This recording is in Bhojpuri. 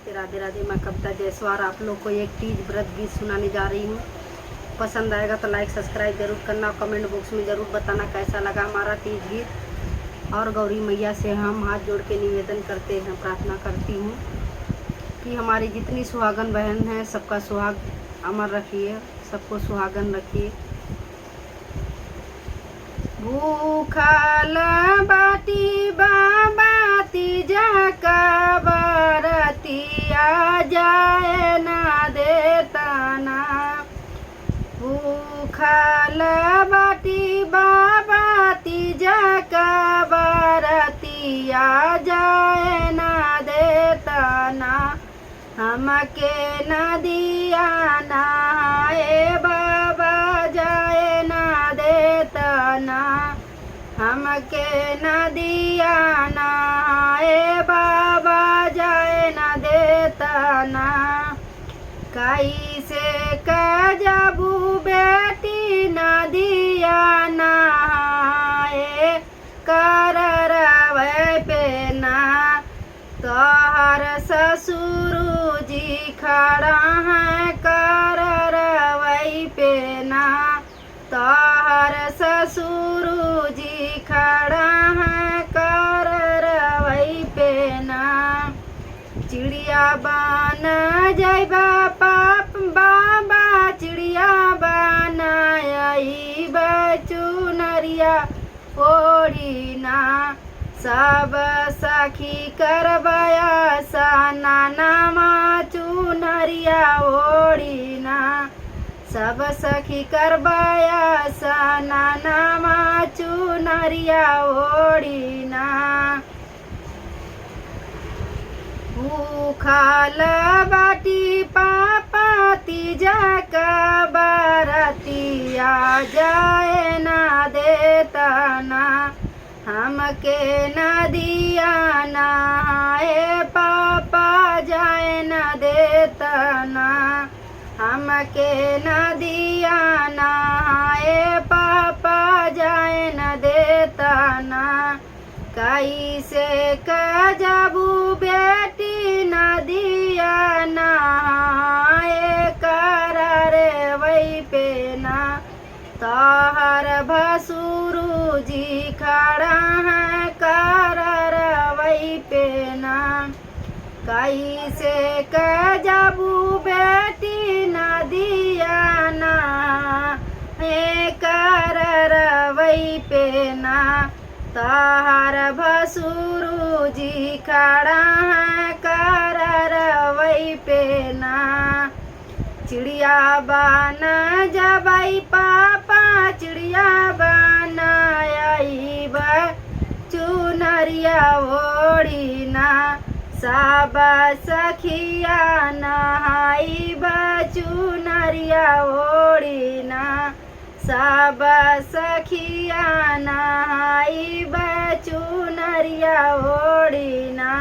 नमस्ते, राधे राधे। मैं कविता जायसवाल आप लोग को एक तीज व्रत गीत सुनाने जा रही हूँ। पसंद आएगा तो लाइक सब्सक्राइब जरूर करना और कमेंट बॉक्स में ज़रूर बताना कैसा लगा हमारा तीज गीत। और गौरी मैया से हम हाथ जोड़ के निवेदन करते हैं, प्रार्थना करती हूँ कि हमारी जितनी सुहागन बहन हैं सबका सुहाग अमर रखिए, सबको सुहागन रखिए। भूखल बाटी बाबा तीजा का बरतिया जाए ना देता ना। भूखल बाटी बाबा तीजा का बरतिया जाए ना देता ना। हमके नदिया नहाए बाबा जाए ना देता ना। हमके नदिया नहाए बाबा जाए ना देता ना। कैसे कजबू बेटी नदिया नहाए कर रवे पे ना। तोहर ससुर जी खड़ा है कर रवई पे ना। तोहर ससुर जी खड़ा है कर रवई पे ना। चिड़िया बन जैबा पाप बाबा चिड़िया बन आई बचुनरिया ओढ़ी ना। सब सखी करबया सनानमा चुनरिया ओढ़ी ना। सब सखी करबया सनानमा चुनरिया ओढ़ी ना। भूखल बाटी पापा तीजा का बरतिया जाए ना देता ना। हमके नदिया नहाए पापा जाए ना देता ना। हमके नदिया नहाए पापा जाए ना देता ना। कैसे कजबू बेटी नदिया नहाए कर रे वही पे ना। तोहर भसुरु जी खड़ा है कर रवई पे ना। कैसे कजबू बेटी नदिया नहाए कर रवई पे ना। तोहर भसुरु जी खड़ा है कर रवई पे ना। चिड़िया बन जबई पापा चिड़िया बन आई चुनरिया ओढ़ी ना। सब सखिया नहाई चुनरिया ओढ़ी ना। सब सखिया नहाई चुनरिया ओढ़ी ना।